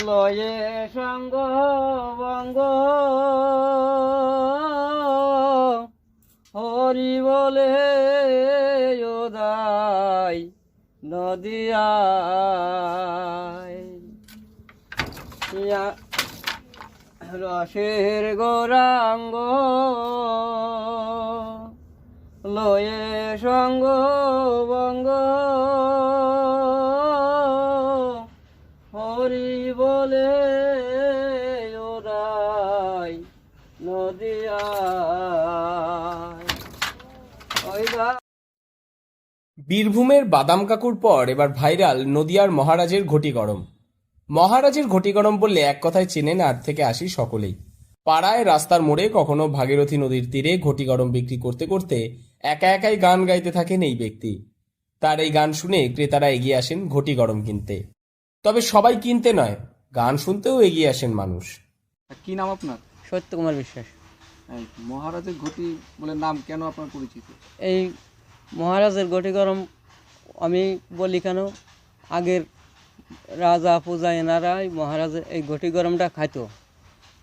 লয়ে সঙ্গ বঙ্গ হরি বলে ওদাই নদিয়ায় রসের গৌরাঙ্গ লয়ে সঙ্গ বঙ্গ হরি বলে ওরাই নদিয়ায়। বীরভূমের বাদাম কাকুর পর এবার ভাইরাল নদিয়ার মহারাজের ঘটি গরম। মহারাজের ঘটি গরম বললে এক কথায় চেনেন আট থেকে ৮০ সকলেই। পাড়ায় রাস্তার মোড়ে কখনো ভাগীরথী নদীর তীরে ঘটি গরম বিক্রি করতে করতে একা একাই গান গাইতে থাকেন এই ব্যক্তি। তার এই গান শুনে ক্রেতারা এগিয়ে আসেন ঘটি গরম কিনতে। তবে সবাই কিনতে নয়, গান শুনতেও এগিয়ে আসেন মানুষ। কি নাম আপনার? সত্য কুমার বিশ্বাস। এই মহারাজের ঘটি বলে নাম কেন আপনার পরিচিত? এই মহারাজের ঘটি গরম আমি বলি কেন, আগের রাজা পূজা এনারাই মহারাজের এই ঘটি গরমটা খাইতো,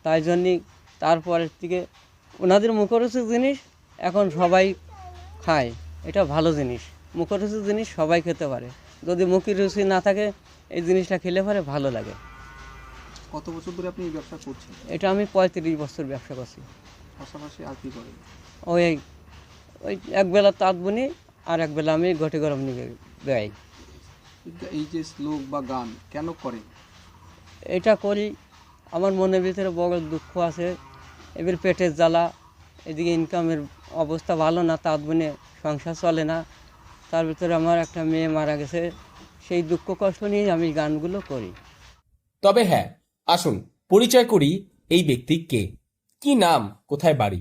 তাই জন্যই তারপরের থেকে ওনাদের মুখরোচক জিনিস এখন সবাই খায়। এটা ভালো জিনিস, মুখরোচক জিনিস সবাই খেতে পারে। যদি মুখের রুচি না থাকে এই জিনিসটা খেলে পরে ভালো লাগে। কত বছর ধরে আপনি এই ব্যবসা করছেন? এটা আমি ৩৫ বছর ব্যবসা করছি। পাশাপাশি আর কি করেন? ওই ওই একবেলা তাঁত বুনি আর একবেলা আমি ঘটি গরম নিয়ে বেড়াই। এই যে শ্লোক বা গান কেন করেন? এটা করি আমার মনের ভিতরে বড় দুঃখ আছে, এবার পেটের জ্বালা, এদিকে ইনকামের অবস্থা ভালো না, তাঁত বুনে সংসার চলে না, তার ভিতরে আমার একটা মেয়ে মারা গেছে, সেই দুঃখ কষ্ট নিয়ে আমি গানগুলো করি। তবে হ্যাঁ, আসুন পরিচয় করি এই ব্যক্তি কে, কি নাম, কোথায় বাড়ি।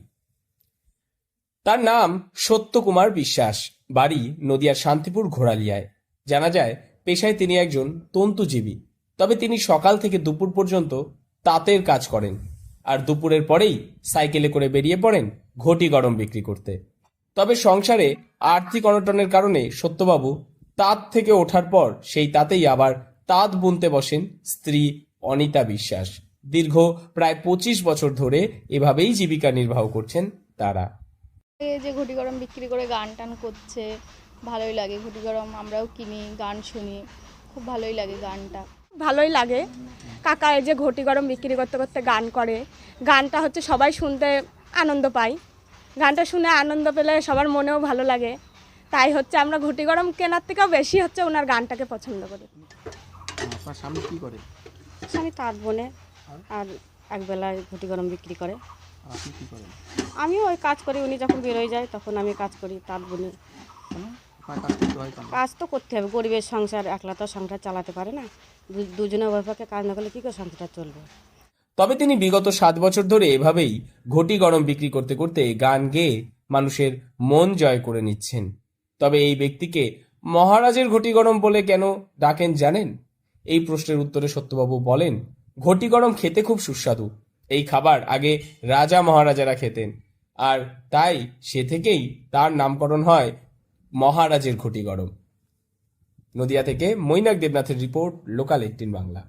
তার নাম সত্যকুমার বিশ্বাস, বাড়ি নদিয়ার শান্তিপুর ঘোড়ালিয়ায়। জানা যায় পেশায় তিনি একজন তন্তুজীবী। তবে তিনি সকাল থেকে দুপুর পর্যন্ত তাঁতের কাজ করেন, আর দুপুরের পরেই সাইকেলে করে বেরিয়ে পড়েন ঘটি গরম বিক্রি করতে। তবে সংসারে আর্থিক অনটনের কারণে সত্যবাবু তাঁত থেকে ওঠার পর সেই তাঁতেই আবার তাঁত বুনতে বসেন স্ত্রী অনিতা বিশ্বাস। দীর্ঘ প্রায় ২৫ বছর ধরে এভাবেই জীবিকা নির্বাহ করছেন তারা। এই যে ঘটি গরম বিক্রি করে গান টান করছে, ভালোই লাগে। ঘটি গরম আমরাও কিনি, গান শুনি, খুব ভালোই লাগে গানটা। ভালোই লাগে। কাকা এই যে ঘটি গরম বিক্রি করতে করতে গান করে, গানটা হচ্ছে সবাই শুনতে আনন্দ পায়, গানটা শুনে আনন্দ পেলে সবার মনেও ভালো লাগে, তাই হচ্ছে আমরা ঘটি গরম কেনার থেকেও বেশি হচ্ছে ওনার গানটাকে পছন্দ করি। আপনার স্বামী কি করে? স্বামী তাঁত বোনে আর একবেলায় ঘটি গরম বিক্রি করে। আর আপনি কি করেন? আমিও ওই কাজ করি, উনি যখন বেরোয় যায় তখন আমি কাজ করি, তাঁত বুনি। আপনার কাজ করতে হয় কেন? কাজ তো করতে হবে, গরিবের সংসার, একলা তো সংসার চালাতে পারে না, দুজনে উভয়পক্ষে কাজ না করলে কী করে সংসারটা চলবে। তবে তিনি বিগত ৭ বছর ধরে এভাবেই ঘটি গরম বিক্রি করতে করতে গান গেয়ে মানুষের মন জয় করে নিচ্ছেন। তবে এই ব্যক্তিকে মহারাজের ঘটি গরম বলে কেন ডাকেন জানেন? এই প্রশ্নের উত্তরে সত্যবাবু বলেন, ঘটি গরম খেতে খুব সুস্বাদু। এই খাবার আগে রাজা মহারাজারা খেতেন, আর তাই সে থেকেই তার নামকরণ হয় মহারাজের ঘটি গরম। নদিয়া থেকে মৈনাক দেবনাথের রিপোর্ট, লোকাল ১৮ বাংলা।